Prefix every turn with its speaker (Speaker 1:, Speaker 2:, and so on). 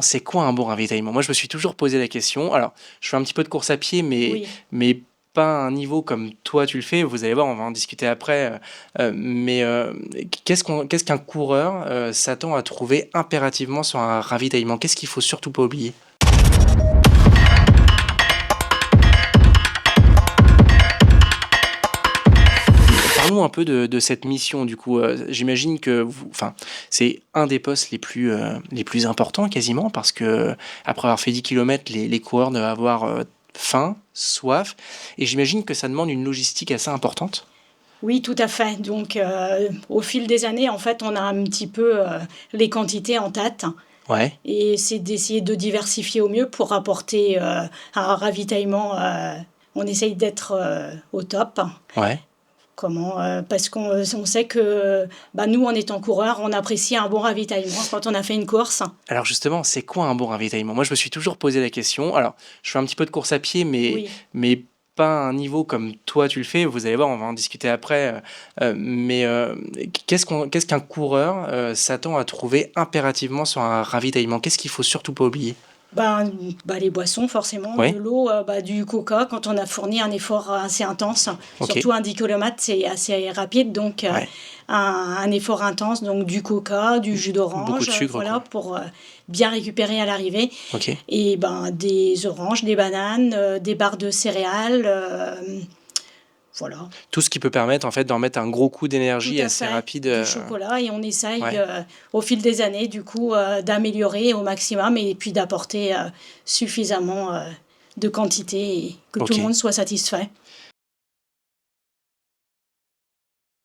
Speaker 1: C'est quoi un bon ravitaillement? Moi, je me suis toujours posé la question. Alors, je fais un petit peu de course à pied,
Speaker 2: Oui.
Speaker 1: mais pas à un niveau comme toi tu le fais. Vous allez voir, on va en discuter après. Qu'est-ce qu'un coureur s'attend à trouver impérativement sur un ravitaillement? Qu'est-ce qu'il faut surtout pas oublier? Parlons un peu de cette mission du coup. J'imagine que enfin, c'est un des postes les plus importants quasiment parce que après avoir fait 10 kilomètres, les coureurs doivent avoir faim, soif, et j'imagine que ça demande une logistique assez importante.
Speaker 2: Oui, tout à fait. Donc, au fil des années, en fait, on a un petit peu les quantités en tête.
Speaker 1: Ouais,
Speaker 2: Et c'est d'essayer de diversifier au mieux pour apporter un ravitaillement. On essaye d'être au top.
Speaker 1: ouais.
Speaker 2: Comment Parce qu'on sait que nous, en étant coureurs, on apprécie un bon ravitaillement quand on a fait une course.
Speaker 1: Alors justement, c'est quoi un bon ravitaillement? Moi, je me suis toujours posé la question. Alors, je fais un petit peu de course à pied,
Speaker 2: Oui.
Speaker 1: mais pas à un niveau comme toi tu le fais. Vous allez voir, on va en discuter après. Qu'est-ce qu'un coureur s'attend à trouver impérativement sur un ravitaillement? Qu'est-ce qu'il faut surtout pas oublier?
Speaker 2: Les boissons, forcément, de
Speaker 1: Ouais,
Speaker 2: l'eau, du coca, quand on a fourni un effort assez intense.
Speaker 1: ok,
Speaker 2: Surtout un 10 km, c'est assez rapide, donc
Speaker 1: ouais.
Speaker 2: un effort intense, donc du coca, du jus
Speaker 1: Beaucoup de
Speaker 2: d'orange,
Speaker 1: sucre,
Speaker 2: voilà,
Speaker 1: quoi.
Speaker 2: pour bien récupérer à l'arrivée.
Speaker 1: Ok.
Speaker 2: Et des oranges, des bananes, des barres de céréales, voilà.
Speaker 1: Tout ce qui peut permettre en fait d'en mettre un gros coup
Speaker 2: Tout
Speaker 1: d'énergie
Speaker 2: à
Speaker 1: assez
Speaker 2: fait,
Speaker 1: rapide.
Speaker 2: du chocolat, et on essaye
Speaker 1: Ouais,
Speaker 2: au fil des années du coup d'améliorer au maximum et puis d'apporter suffisamment de quantité et que tout
Speaker 1: ok.
Speaker 2: le monde soit satisfait.